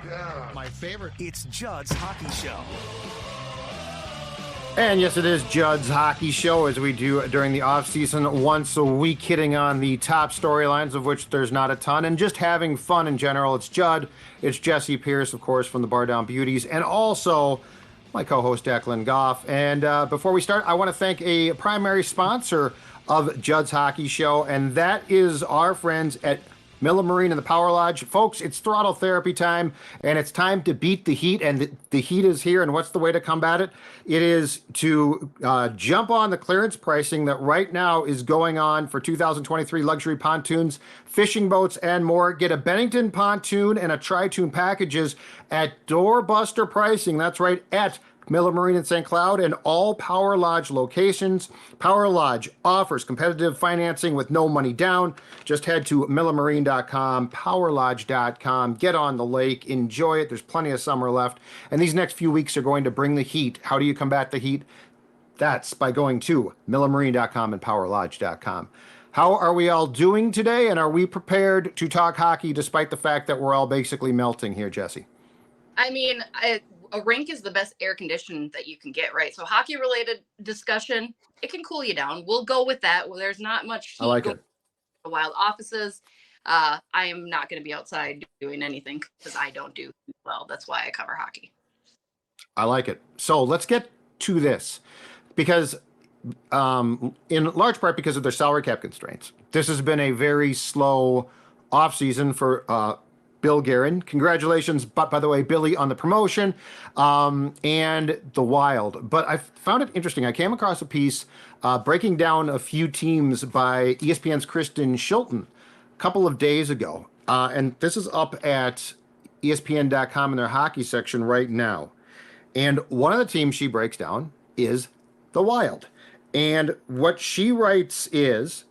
Yeah. My favorite. It's Judd's Hockey Show. And yes, it is Judd's Hockey Show, as we do during the offseason once a week, hitting on the top storylines, of which there's not a ton, and just having fun in general. It's Judd, it's Jesse Pierce, of course, from the Bar Down Beauties, and also my co-host Declan Goff. And before we start, I want to thank a primary sponsor of Judd's Hockey Show, and that is our friends at Miller Marine and the Power Lodge. Folks, it's throttle therapy time, and it's time to beat the heat, and the heat is here, and what's the way to combat it? It is to jump on the clearance pricing that right now is going on for 2023 luxury pontoons, fishing boats, and more. Get a Bennington pontoon and a Tri-Toon packages at doorbuster pricing. That's right, at Miller Marine in St. Cloud and all Power Lodge locations. Power Lodge offers competitive financing with no money down. Just head to millermarine.com, powerlodge.com, get on the lake, enjoy it. There's plenty of summer left. And these next few weeks are going to bring the heat. How do you combat the heat? That's by going to millermarine.com and powerlodge.com. How are we all doing today? And are we prepared to talk hockey despite the fact that we're all basically melting here, Jesse? I mean, a rink is the best air condition that you can get, right? So hockey related discussion, it can cool you down. We'll go with that. Well, there's not much heat. I like it. Wild offices. I am not going to be outside doing anything because I don't do well. That's why I cover hockey. I like it. So let's get to this because in large part because of their salary cap constraints. This has been a very slow offseason for Bill Garen. Congratulations, by the way, Billy, on the promotion and the Wild. But I found it interesting. I came across a piece breaking down a few teams by ESPN's Kristen Shilton a couple of days ago. And this is up at ESPN.com in their hockey section right now. And one of the teams she breaks down is the Wild. And what she writes is,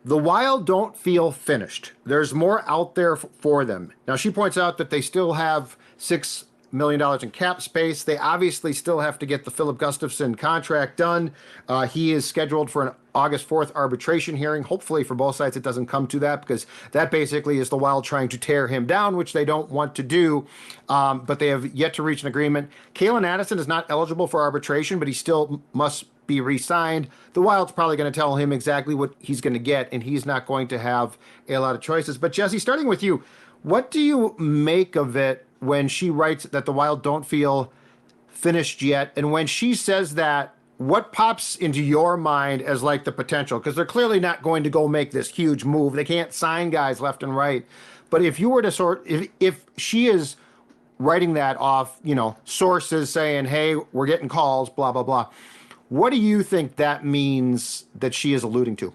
the Wild don't feel finished. There's more out there for them. Now, she points out that they still have $6 million in cap space. They obviously still have to get the Philip Gustafsson contract done. He is scheduled for an August 4th arbitration hearing. Hopefully for both sides it doesn't come to that, because that basically is the Wild trying to tear him down, which they don't want to do. But they have yet to reach an agreement. Kailer Addison is not eligible for arbitration, but he still must be re-signed. The Wild's probably going to tell him exactly what he's going to get, and he's not going to have a lot of choices. But Jesse, starting with you, what do you make of it when she writes that the Wild don't feel finished yet? And when she says that, what pops into your mind as like the potential? Because they're clearly not going to go make this huge move. They can't sign guys left and right. But if you were to if she is writing that off, sources saying, hey, we're getting calls, blah, blah, blah. What do you think that means that she is alluding to?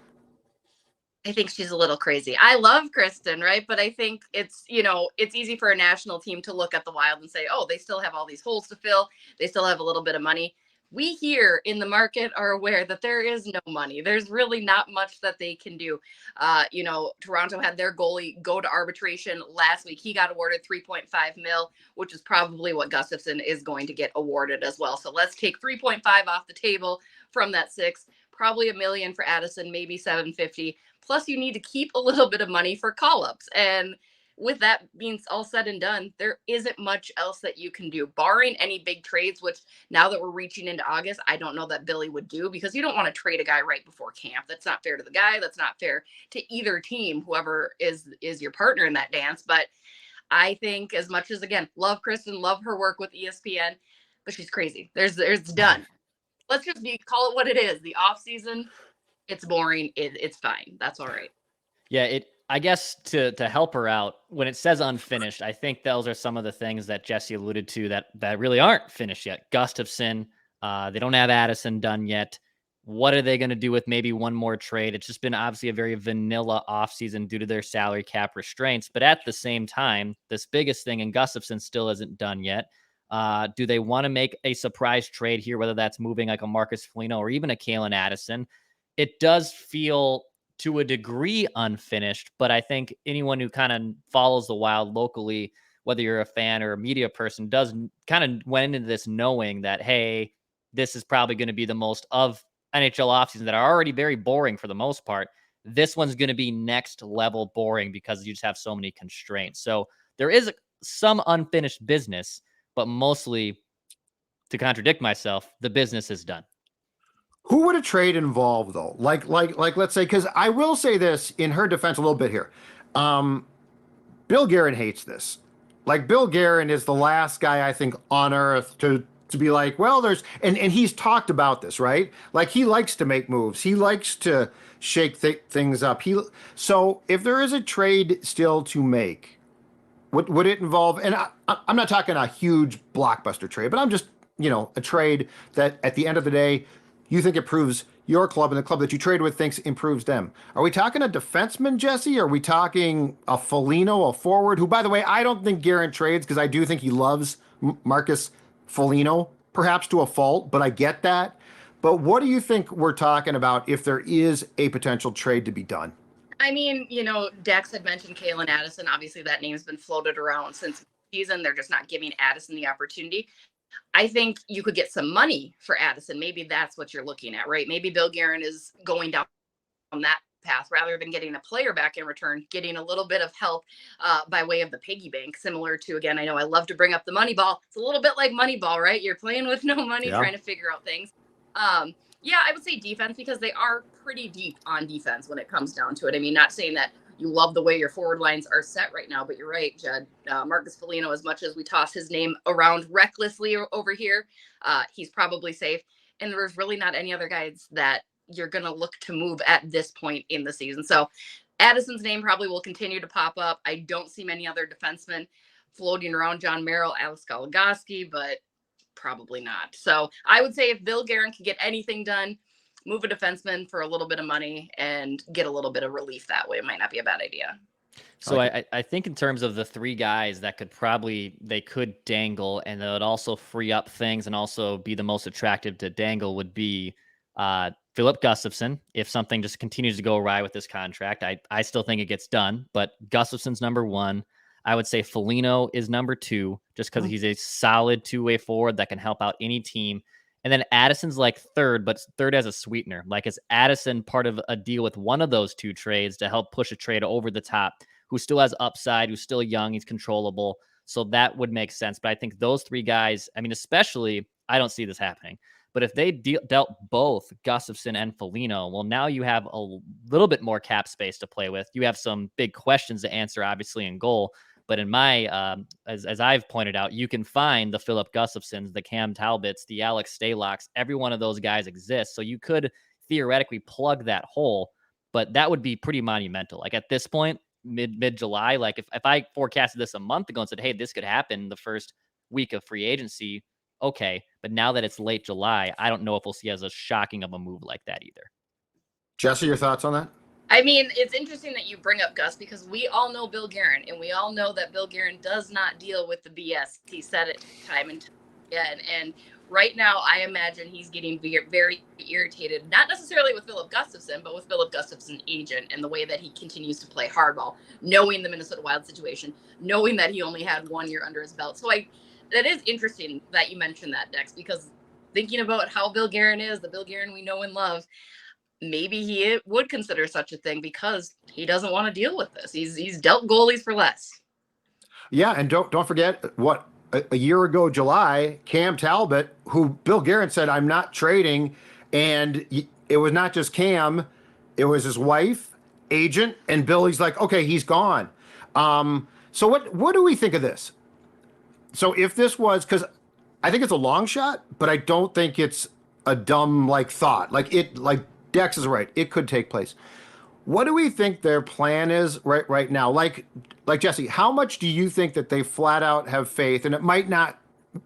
I think she's a little crazy. I love Kristen, right? But I think it's easy for a national team to look at the Wild and say, oh, they still have all these holes to fill. They still have a little bit of money. We here in the market are aware that there is no money. There's really not much that they can do. Toronto had their goalie go to arbitration last week. He got awarded $3.5 million, which is probably what Gustafsson is going to get awarded as well. So let's take 3.5 off the table from that 6, probably $1 million for Addison, maybe $750. Plus you need to keep a little bit of money for call-ups. And with that being all said and done, there isn't much else that you can do, barring any big trades, which now that we're reaching into August, I don't know that Billy would do, because you don't want to trade a guy right before camp. That's not fair to the guy. That's not fair to either team, whoever is your partner in that dance. But I think, as much as, again, love Kristen, love her work with ESPN, but she's crazy. There's done. Let's just call it what it is. The off season, it's boring. It's fine. That's all right. Yeah, I guess to help her out, when it says unfinished, I think those are some of the things that Jesse alluded to that really aren't finished yet. Gustafson, they don't have Addison done yet. What are they going to do with maybe one more trade? It's just been obviously a very vanilla offseason due to their salary cap restraints. But at the same time, this biggest thing in Gustafson still isn't done yet. Do they want to make a surprise trade here, whether that's moving like a Marcus Foligno or even a Kailer Addison? It does feel to a degree unfinished, but I think anyone who kind of follows the Wild locally, whether you're a fan or a media person, does kind of went into this knowing that, hey, this is probably going to be the most of NHL offseason that are already very boring for the most part. This one's going to be next level boring because you just have so many constraints. So there is some unfinished business, but mostly, to contradict myself, the business is done. Who would a trade involve though? Like let's say, because I will say this in her defense a little bit here. Bill Garen hates this. Like Bill Garen is the last guy I think on earth to be like, well, there's and he's talked about this, right? Like he likes to make moves. He likes to shake things up. So if there is a trade still to make, would it involve? And I'm not talking a huge blockbuster trade, but I'm just a trade that at the end of the day you think improves your club and the club that you trade with thinks improves them. Are we talking a defenseman, Jesse? Are we talking a Foligno, a forward, who, by the way, I don't think Garen trades because I do think he loves Marcus Foligno, perhaps to a fault, but I get that. But what do you think we're talking about if there is a potential trade to be done? I mean, Dex had mentioned Kailer Addison. Obviously, that name's been floated around since season. They're just not giving Addison the opportunity. I think you could get some money for Addison. Maybe that's what you're looking at, right? Maybe Bill Garen is going down on that path rather than getting a player back in return, getting a little bit of help by way of the piggy bank, similar to, again, I know I love to bring up the money ball. It's a little bit like Moneyball, right? You're playing with no money, trying to figure out things. Yeah, I would say defense because they are pretty deep on defense when it comes down to it. I mean, not saying that you love the way your forward lines are set right now, but you're right, Judd. Marcus Foligno, as much as we toss his name around recklessly over here, he's probably safe. And there's really not any other guys that you're going to look to move at this point in the season. So Addison's name probably will continue to pop up. I don't see many other defensemen floating around. John Merrill, Alex Goligoski, but probably not. So I would say if Bill Garen can get anything done, move a defenseman for a little bit of money and get a little bit of relief that way. It might not be a bad idea. So I think in terms of the three guys that they could dangle and that would also free up things and also be the most attractive to dangle would be Philip Gustafsson. If something just continues to go awry with this contract, I still think it gets done, but Gustafsson's number one. I would say Foligno is number two, just because he's a solid two-way forward that can help out any team. And then Addison's like third, but third as a sweetener. Like, is Addison part of a deal with one of those two trades to help push a trade over the top, who still has upside, who's still young, he's controllable. So that would make sense. But I think those three guys, I mean, especially, I don't see this happening. But if they dealt both Gustafsson and Foligno, well, now you have a little bit more cap space to play with. You have some big questions to answer, obviously, in goal. But in my, as I've pointed out, you can find the Philip Gustafssons, the Cam Talbots, the Alex Stalocks. Every one of those guys exists. So you could theoretically plug that hole, but that would be pretty monumental. Like at this point, mid-July, like if I forecasted this a month ago and said, hey, this could happen the first week of free agency, okay. But now that it's late July, I don't know if we'll see as a shocking of a move like that either. Jesse, your thoughts on that? I mean, it's interesting that you bring up Gus because we all know Bill Garen, and we all know that Bill Garen does not deal with the BS. He said it time and time again. And right now, I imagine he's getting very irritated, not necessarily with Philip Gustafsson, but with Philip Gustafsson's agent and the way that he continues to play hardball, knowing the Minnesota Wild situation, knowing that he only had 1 year under his belt. So that is interesting that you mentioned that, Dex, because thinking about how Bill Garen is, the Bill Garen we know and love, maybe he would consider such a thing because he doesn't want to deal with this. He's dealt goalies for less. Yeah, and don't forget what a year ago, July, Cam Talbot, who Bill Garen said, I'm not trading, and it was not just Cam, it was his wife, agent, and Billy's like, okay, he's gone. So what do we think of this? So if this was, because I think it's a long shot, but I don't think it's a dumb thought. Dex is right. It could take place. What do we think their plan is right now? Like Jesse, how much do you think that they flat out have faith, and it might not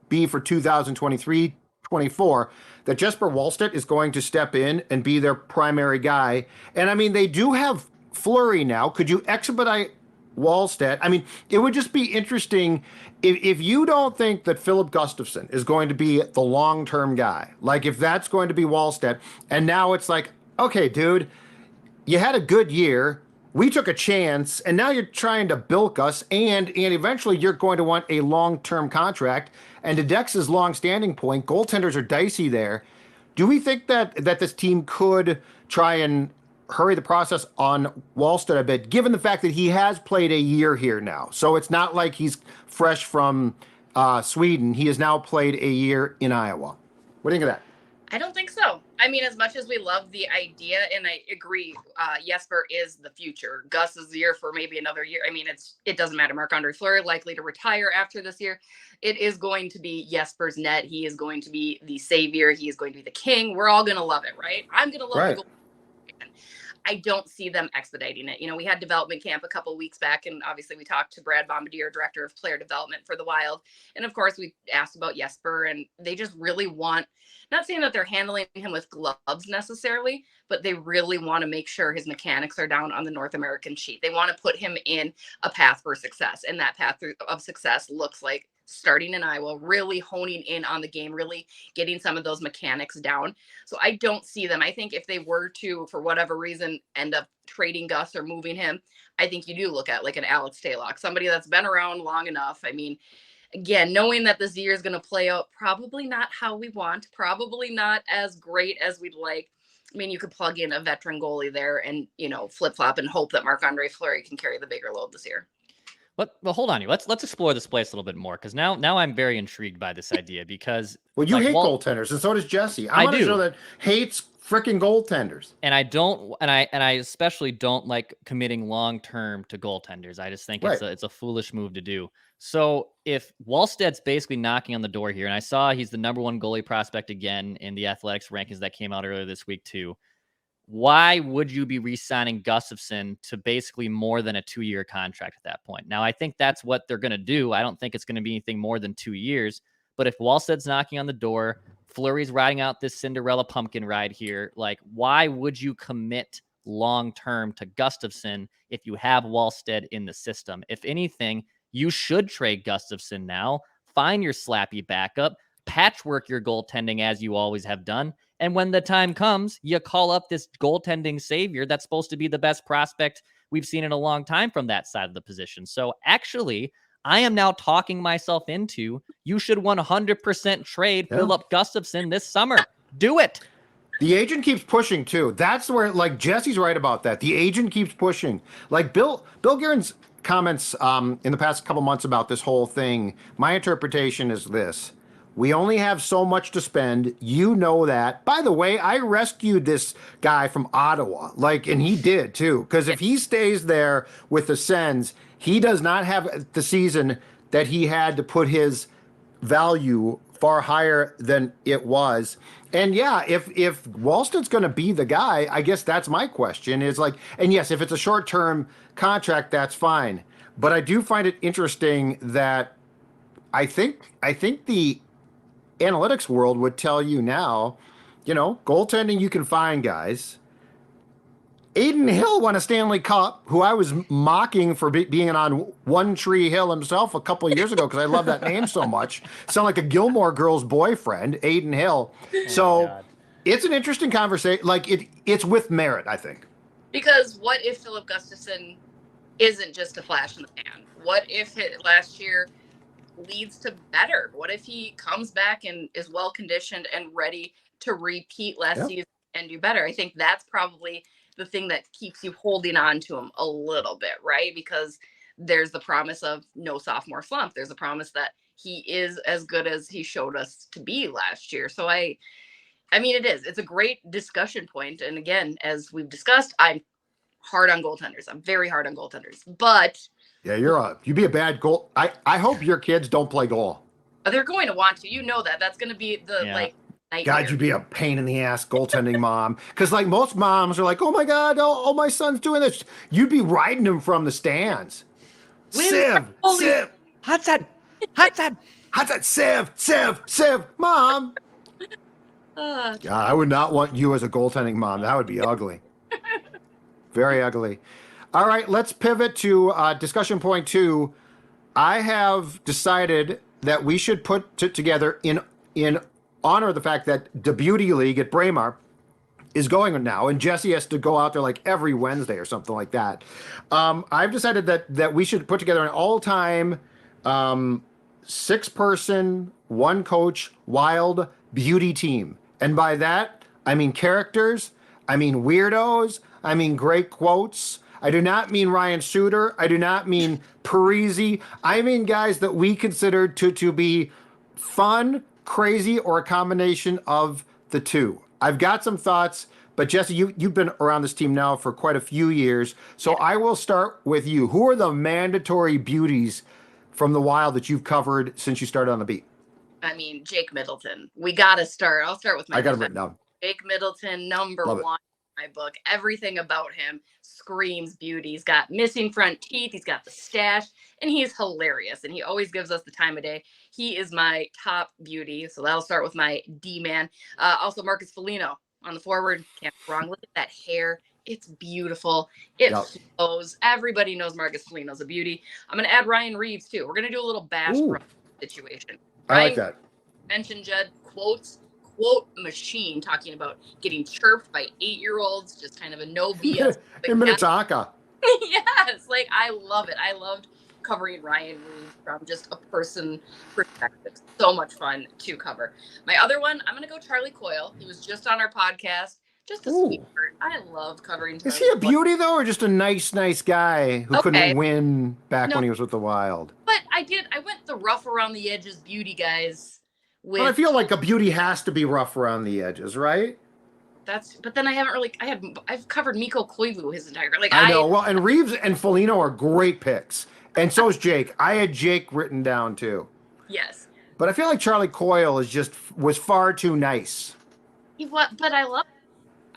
be for 2023-24, that Jesper Wallstedt is going to step in and be their primary guy? And I mean, they do have Fleury now. Could you expedite Wallstedt? I mean, it would just be interesting if you don't think that Philip Gustafsson is going to be the long-term guy, like if that's going to be Wallstedt, and now it's like, okay, dude, you had a good year, we took a chance, and now you're trying to bilk us, and eventually you're going to want a long-term contract. And to Dex's long-standing point, goaltenders are dicey there. Do we think that this team could try and hurry the process on Wallstedt a bit, given the fact that he has played a year here now. So it's not like he's fresh from Sweden. He has now played a year in Iowa. What do you think of that? I don't think so. I mean, as much as we love the idea, and I agree, Jesper is the future. Gus is the year for maybe another year. I mean, it doesn't matter. Marc-Andre Fleury likely to retire after this year. It is going to be Jesper's net. He is going to be the savior. He is going to be the king. We're all going to love it, right? I'm going to love Right. the goal. I don't see them expediting it. You know, we had development camp a couple weeks back, and obviously we talked to Brad Bombardier, director of player development for the Wild. And of course, we asked about Jesper, and they just really want, not saying that they're handling him with gloves necessarily, but they really want to make sure his mechanics are down on the North American sheet. They want to put him in a path for success. And that path of success looks like starting in Iowa, really honing in on the game, really getting some of those mechanics down. So I don't see them. I think if they were to, for whatever reason, end up trading Gus or moving him, I think you do look at like an Alex Stalock, somebody that's been around long enough. I mean, again, knowing that this year is going to play out probably not how we want, probably not as great as we'd like. I mean, you could plug in a veteran goalie there and, you know, flip-flop and hope that Marc-Andre Fleury can carry the bigger load this year. Well, hold on. Let's explore this place a little bit more, because now I'm very intrigued by this idea, because Well, you hate goaltenders, and so does Jesse. I'm on a show that hates freaking goaltenders. And I especially don't like committing long term to goaltenders. I just think it's a foolish move to do. So if Wallstedt's basically knocking on the door here, and I saw he's the #1 goalie prospect again in the Athletics rankings that came out earlier this week too, why would you be re-signing Gustafsson to basically more than a 2-year contract at that point? Now, I think that's what they're going to do. I don't think it's going to be anything more than 2 years. But if Wallstedt's knocking on the door, Fleury's riding out this Cinderella pumpkin ride here, like, why would you commit long-term to Gustafsson if you have Wallstedt in the system? If anything, you should trade Gustafsson now, find your slappy backup, patchwork your goaltending as you always have done. And when the time comes, you call up this goaltending savior that's supposed to be the best prospect we've seen in a long time from that side of the position. So actually, I am now talking myself into, you should 100% trade Philip Gustafsson this summer. Do it. The agent keeps pushing too. That's where, like, Jesse's right about that. The agent keeps pushing. Like Bill Garen's comments in the past couple months about this whole thing, my interpretation is this: we only have so much to spend. You know that. By the way, I rescued this guy from Ottawa, and he did too. Because if he stays there with the Sens, he does not have the season that he had to put his value far higher than it was. And yeah, if Wallstedt's going to be the guy, I guess that's my question. Is like, and yes, if it's a short-term contract, that's fine. But I do find it interesting that I think the analytics world would tell you now, goaltending, you can find guys. Aiden Hill won a Stanley Cup, who I was mocking for being on One Tree Hill himself a couple of years ago because I love that name so much. Sound like a Gilmore Girls boyfriend, Aiden Hill. So it's an interesting conversation. Like it's with merit, I think. Because what if Philip Gustafsson isn't just a flash in the pan? What if last year leads to better? What if he comes back and is well conditioned and ready to repeat last season and do better? I think that's probably the thing that keeps you holding on to him a little bit, right? Because there's the promise of no sophomore slump. There's a promise that he is as good as he showed us to be last year. So I mean, it's a great discussion point. And again, as we've discussed, I'm hard on goaltenders. I'm very hard on goaltenders, but yeah, you'd be a bad goal. I hope your kids don't play goal. They're going to want to. That's going to be the nightmare. God, you'd be a pain in the ass goaltending mom. Because like most moms are like, oh my God, oh my son's doing this. You'd be riding him from the stands. Siv. Hot set, Siv, mom. God, I would not want you as a goaltending mom. That would be ugly. Very ugly. All right, let's pivot to discussion point 2. I have decided that we should put together in honor of the fact that the Beauty League at Braemar is going on now, and Jesse has to go out there like every Wednesday or something like that. I've decided that we should put together an all-time 6-person, 1-coach Wild beauty team. And by that, I mean characters, I mean weirdos, I mean great quotes. I do not mean Ryan Suter. I do not mean Parisi. I mean guys that we consider to be fun, crazy, or a combination of the two. I've got some thoughts, but Jesse, you've been around this team now for quite a few years. So I will start with you. Who are the mandatory beauties from the Wild that you've covered since you started on the beat? I mean, Jake Middleton. We got to start. I'll start with my I got it written down. Jake Middleton, number Love it. one in my book. Everything about him screams beauty. He's got missing front teeth. He's got the stash, and he's hilarious. And he always gives us the time of day. He is my top beauty. So that'll start with my D-man. Also, Marcus Foligno on the forward. Can't go wrong. Look at that hair. It's beautiful. It flows. Everybody knows Marcus Foligno's a beauty. I'm going to add Ryan Reeves, too. We're going to do a little bash situation. I like that. Mentioned Judd, quote machine, talking about getting chirped by 8-year-olds, just kind of a no BS. In Minnetonka. Yes, like I love it. I loved covering Ryan Reeves from just a person perspective. So much fun to cover. My other one, I'm going to go Charlie Coyle. He was just on our podcast. Just a sweetheart. I loved covering Charlie. Is he a beauty, though, or just a nice guy who couldn't win back when he was with the Wild? But I went the rough around the edges beauty guys. Well, I feel like a beauty has to be rough around the edges, right? But then I've covered Mikko Koivu his entire life. I know. Well, and Reeves and Foligno are great picks. And so is Jake. I had Jake written down, too. Yes. But I feel like Charlie Coyle was far too nice. But I love it.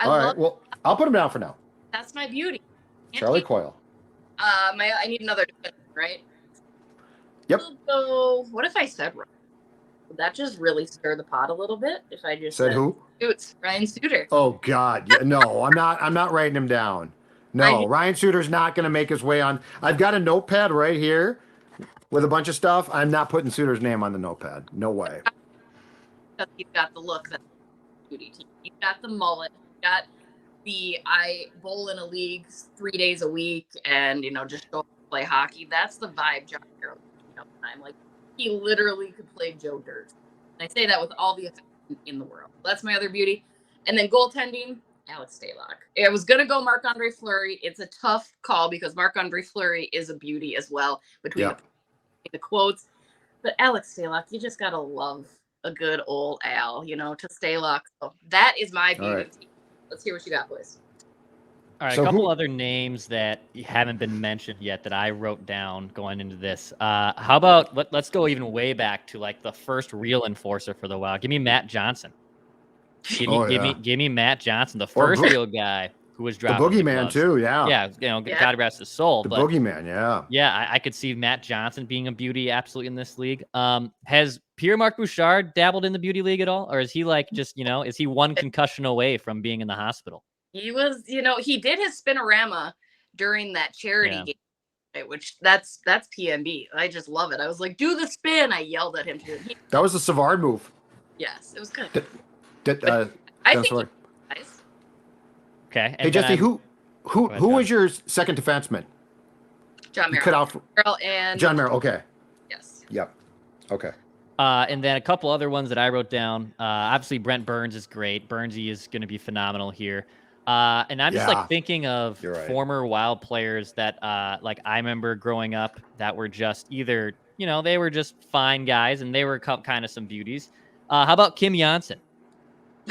All right. Well, I'll put him down for now. That's my beauty. Charlie Coyle. I need another defense, right? Yep. So what if I said Ryan? Would that just really stir the pot a little bit? If I just said who? It's Ryan Suter. Oh God, no! I'm not writing him down. No, Ryan Suter's not going to make his way on. I've got a notepad right here with a bunch of stuff. I'm not putting Suter's name on the notepad. No way. He's got the look that's beauty team. He's got the mullet. He's got I bowl in a league 3 days a week and just go play hockey. That's the vibe John Carroll time. Like he literally could play Joe Dirt. And I say that with all the affection in the world. That's my other beauty. And then goaltending, Alex Stalock. I was gonna go Marc-Andre Fleury. It's a tough call because Marc-Andre Fleury is a beauty as well between the quotes. But Alex Stalock, you just gotta love a good old Al, to Stalock. So that is my beauty. Right. Let's hear what you got, boys. All right, a couple other names that haven't been mentioned yet that I wrote down going into this. How about let's go even way back to like the first real enforcer for the Wild. Give me Matt Johnson. Give me Matt Johnson, the first real guy who was dropping the boogeyman too. Yeah, God rest his soul. The boogeyman, yeah. I could see Matt Johnson being a beauty absolutely in this league. Has Pierre-Marc Bouchard dabbled in the beauty league at all, or is he like just is he one concussion away from being in the hospital? He was, he did his spinorama during that charity game, which that's PMB. I just love it. I was like, do the spin. I yelled at him to do it. That was the Savard move. Yes, it was good. I think. Okay. Hey Jesse, who was your second defenseman? John Merrill. Cut off. John Merrill. Okay. Yes. Yep. Okay. And then a couple other ones that I wrote down. Obviously, Brent Burns is great. Burnsy is going to be phenomenal here. And I'm just thinking of former Wild players that I remember growing up that were just either, they were just fine guys and they were kind of some beauties. How about Kim Janssen?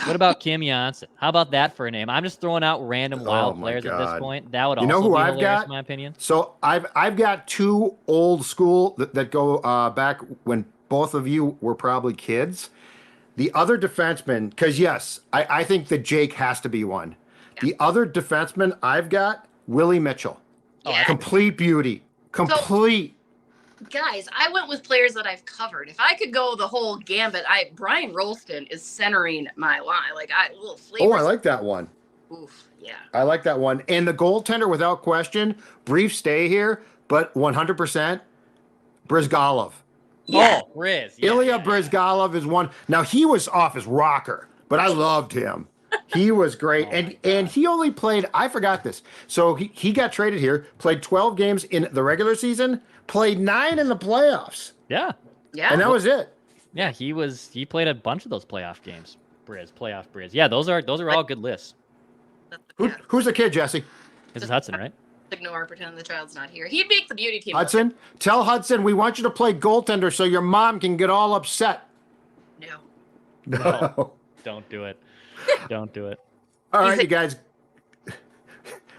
What about Kim Janssen? How about that for a name? I'm just throwing out random Wild players at this point. That would also be hilarious, in my opinion. So I've got two old school that go back when both of you were probably kids. The other defenseman, because yes, I think that Jake has to be one. The other defenseman I've got, Willie Mitchell. Yeah. Complete beauty. Complete. So, guys, I went with players that I've covered. If I could go the whole gambit, Brian Rolston is centering my line. A little flavor. Oh, I like that one. Oof, yeah. I like that one. And the goaltender, without question, brief stay here, but 100%, Brizgalov. Yeah. Oh, Briz. Yeah, Ilya Brizgalov is one. Now, he was off his rocker, but I loved him. He was great. And he only played, I forgot this. So he got traded here, played 12 games in the regular season, played 9 in the playoffs. Yeah. Yeah. And that was it. Yeah, he played a bunch of those playoff games. Playoff Briz. Yeah, those are all good lists. Who's the kid, Jesse? This is Hudson, right? Ignore, pretend the child's not here. He'd make the beauty team. Hudson, tell Hudson we want you to play goaltender so your mom can get all upset. No. No. Don't do it. Don't do it. All right, you guys.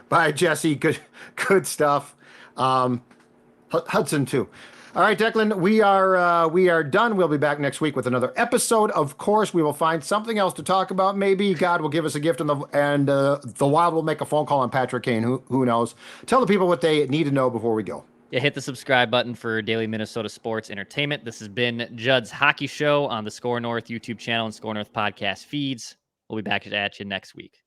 Bye, Jesse. Good stuff. Hudson too. All right, Declan, we are done. We'll be back next week with another episode. Of course, we will find something else to talk about. Maybe God will give us a gift, and the Wild will make a phone call on Patrick Kane. Who knows? Tell the people what they need to know before we go. Yeah, hit the subscribe button for daily Minnesota sports entertainment. This has been Judd's Hockey Show on the Score North YouTube channel and Score North podcast feeds. We'll be back at you next week.